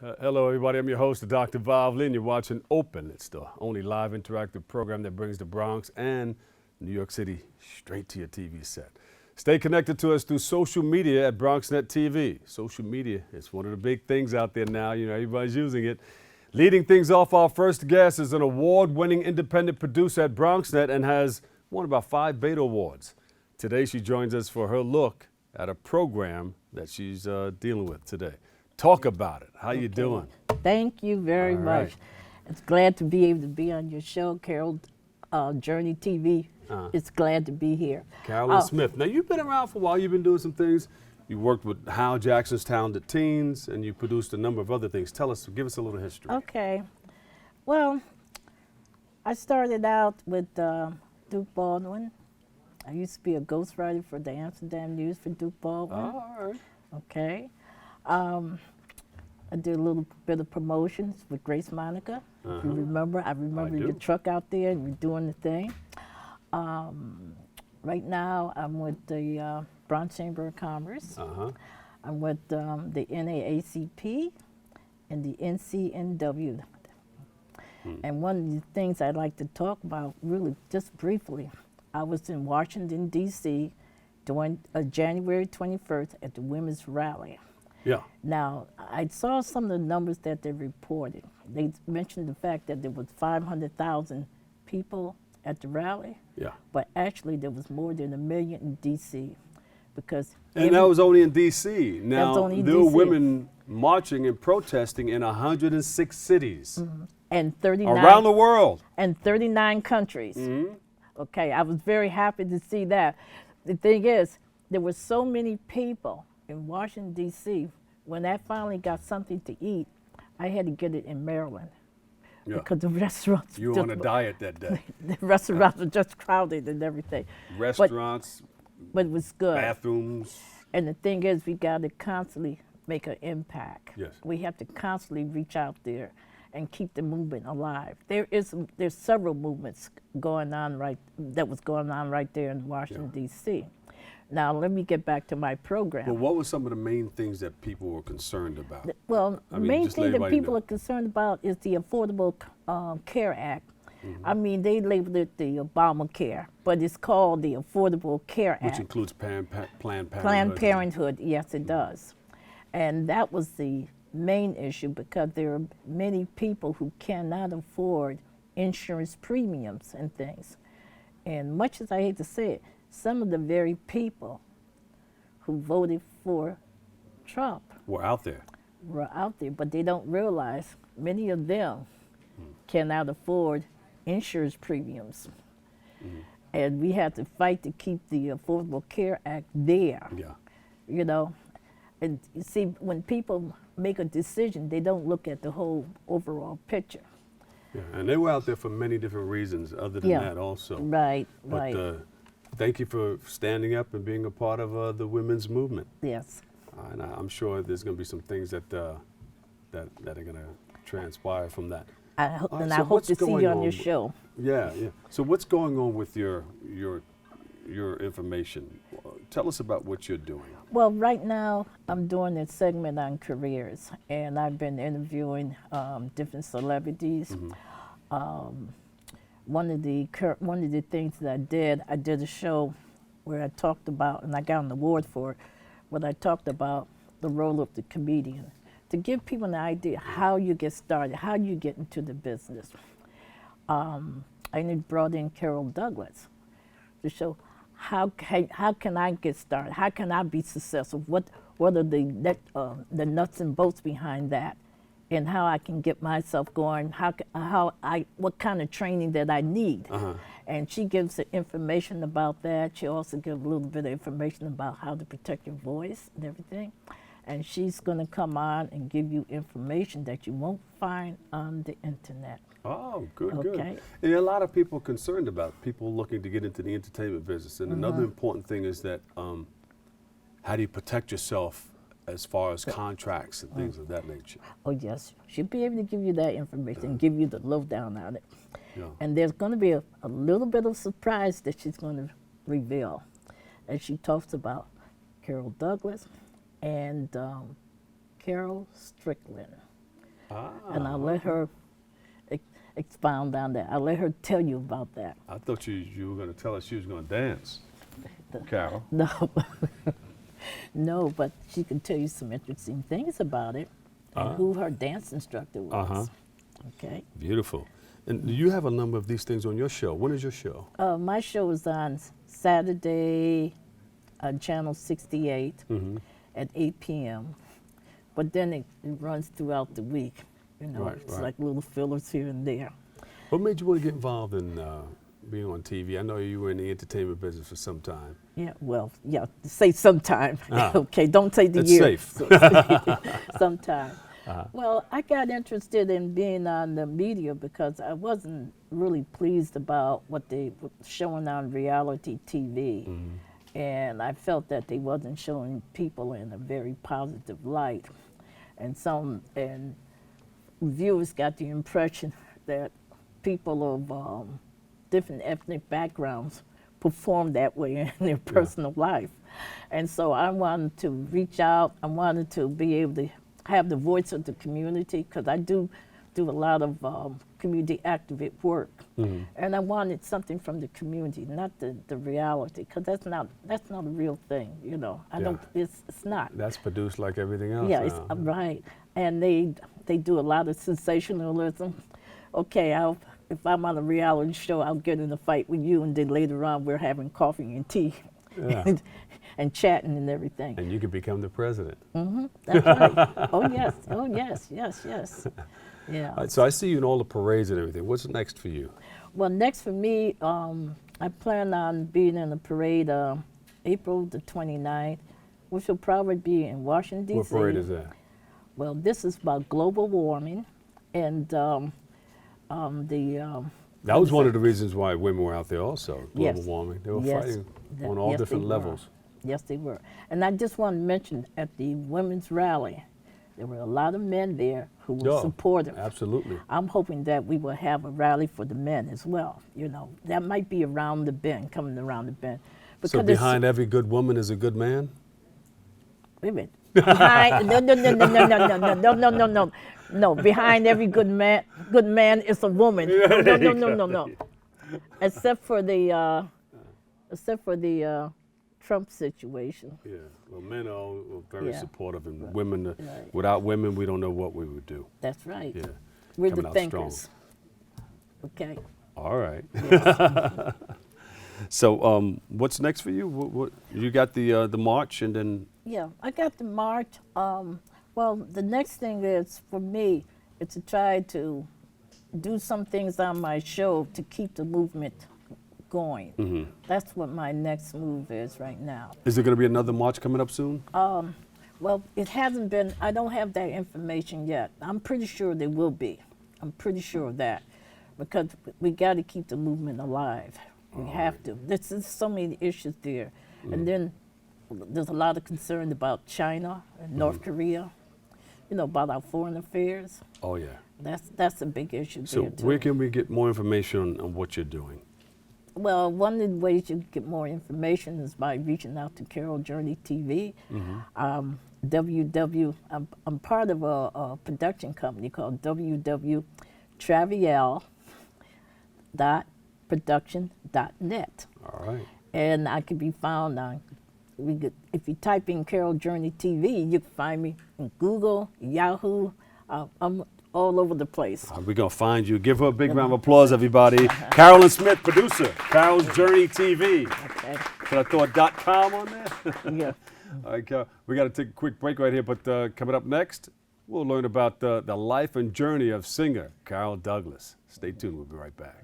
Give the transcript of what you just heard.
Hello, everybody. I'm your host, Dr. Valvin. You're watching Open. It's the only live interactive program that brings the Bronx and New York City straight to your TV set. Stay connected to us through social media at BronxNet TV. Social media is one of the big things out there now. You know, everybody's using it. Leading things off, our first guest is an award-winning independent producer at BronxNet and has won about 5 Beta Awards. Today, she joins us for her look at a program that she's dealing with today. Talk about it. How you doing? Thank you very much. It's glad to be able to be on your show, Carol, Journey TV. It's glad to be here. Carolyn Smith. Now, you've been around for a while. You've been doing some things. You worked with Hal Jackson's Talented Teens, and you produced a number of other things. Give us a little history. Okay. Well, I started out with Duke Baldwin. I used to be a ghostwriter for the Amsterdam News for Duke Baldwin. Oh, all right. Okay. I did a little bit of promotions with Grace Monica. If you remember, I remember your truck out there and you're doing the thing. Right now, I'm with the Bronx Chamber of Commerce. I'm with the NAACP and the NCNW. And one of the things I'd like to talk about, really just briefly, I was in Washington, D.C. during January 21st at the Women's Rally. Yeah. Now, I saw some of the numbers that they reported. They mentioned the fact that there was 500,000 people at the rally. Yeah. But actually, there was more than 1 million in D.C. because... And that was only in D.C. Now, there were DC. women marching and protesting in 106 cities. And 39... Around the world. And 39 countries. Okay, I was very happy to see that. The thing is, there were so many people in Washington, D.C., when I finally got something to eat, I had to get it in Maryland. Yeah. Because the restaurants... You were on a diet that day. The restaurants were just crowded and everything. Restaurants, but it was good. bathrooms. And the thing is, we got to constantly make an impact. Yes. We have to constantly reach out there and keep the movement alive. There's several movements going on right there in Washington, D.C. Now, let me get back to my program. Well, what were some of the main things that people were concerned about? Well, the main thing that people are concerned about is the Affordable Care Act. I mean, they labeled it the Obamacare, but it's called the Affordable Care Act. Which includes Planned Parenthood. Planned Parenthood, yes, it does. And that was the main issue because there are many people who cannot afford insurance premiums and things. And much as I hate to say it, some of the very people who voted for Trump were out there, but they don't realize many of them cannot afford insurance premiums. And we have to fight to keep the Affordable Care Act there. Yeah. You know, and you see, when people make a decision, they don't look at the whole overall picture. Yeah, and they were out there for many different reasons other than that also. Right. Thank you for standing up and being a part of the women's movement. Yes. And I'm sure there's going to be some things that are going to transpire from that. I hope to see you on your show. Yeah. So what's going on with your information? Tell us about what you're doing. Well, right now I'm doing a segment on careers, and I've been interviewing different celebrities. One of the things that I did a show where I talked about, and I got an award for it, where I talked about the role of the comedian, to give people an idea how you get started, how you get into the business. I brought in Carol Douglas to show how can I get started, how can I be successful, what are the nuts and bolts behind that, and how I can get myself going, what kind of training that I need. And she gives the information about that. She also gives a little bit of information about how to protect your voice and everything. And she's going to come on and give you information that you won't find on the internet. Oh, good. And there are a lot of people concerned about people looking to get into the entertainment business. And another important thing is that how do you protect yourself as far as contracts and things of that nature? Oh, yes. She'll be able to give you that information and give you the lowdown on it. Yeah. And there's going to be a little bit of surprise that she's going to reveal as she talks about Carol Douglas and Carol Strickland. and I let her expound on that. I let her tell you about that. I thought you were going to tell us she was going to dance, Carol. No, no, but she can tell you some interesting things about it and who her dance instructor was. Okay. Beautiful. And you have a number of these things on your show. When is your show? My show is on Saturday, channel 68 at 8 p.m. But then it runs throughout the week. You know, it's like little fillers here and there. What made you want to get involved in being on TV? I know you were in the entertainment business for some time. Yeah, well, yeah, say sometime. Okay, don't say the It's year. safe. Sometime. Well, I got interested in being on the media because I wasn't really pleased about what they were showing on reality TV. And I felt that they wasn't showing people in a very positive light. And viewers got the impression that people of different ethnic backgrounds perform that way in their personal life. And so I wanted to reach out. I wanted to be able to have the voice of the community, because I do a lot of community activist work. And I wanted something from the community, not the reality, because that's not a real thing, you know. It's not. That's produced like everything else. Yeah, it's right. And they do a lot of sensationalism. Okay, if I'm on a reality show, I'll get in a fight with you, and then later on we're having coffee and tea and chatting and everything. And you could become the president. That's right. Oh yes, yes. Yeah. So I see you in all the parades and everything. What's next for you? Well, next for me, I plan on being in a parade April the 29th, which will probably be in Washington, D.C. What parade is that? Well, this is about global warming, and that was one of the reasons why women were out there also, global warming. They were fighting on all different levels. Yes, they were. And I just want to mention, at the women's rally, there were a lot of men there who were supportive. Absolutely. I'm hoping that we will have a rally for the men as well. You know, that might be around the bend, coming around the bend. So behind every good woman is a good man? Wait a minute. Behind, no. Behind every good man is a woman. No. Except for the Trump situation. Yeah, well, men are very supportive, and women, without women, we don't know what we would do. That's right. Yeah. We're Coming the out thinkers. strong. Okay. All right. Yes. So what's next for you? What you got the march, and then? Yeah, I got the march. Well, the next thing is, for me, is to try to do some things on my show to keep the movement going. That's what my next move is right now. Is there going to be another march coming up soon? Well, it hasn't been. I don't have that information yet. I'm pretty sure there will be. I'm pretty sure of that, because we got to keep the movement alive. We have to. There's so many issues there. And then there's a lot of concern about China and North Korea, you know, about our foreign affairs. Oh, yeah. That's a big issue there, too. So where can we get more information on what you're doing? Well, one of the ways you can get more information is by reaching out to Carol Journey TV. I'm part of a production company called www.traviel.production.net. All right. And I can be found on, if you type in Carol Journey TV, you can find me in Google, Yahoo. I'm all over the place. We're going to find you. Give her a big round of applause, everybody. Carolyn Smith, producer, Carol's Journey TV. Okay. Should I throw a .com on there? Yeah. All right, Carol, we got to take a quick break right here, but coming up next, we'll learn about the life and journey of singer Carol Douglas. Stay tuned. We'll be right back.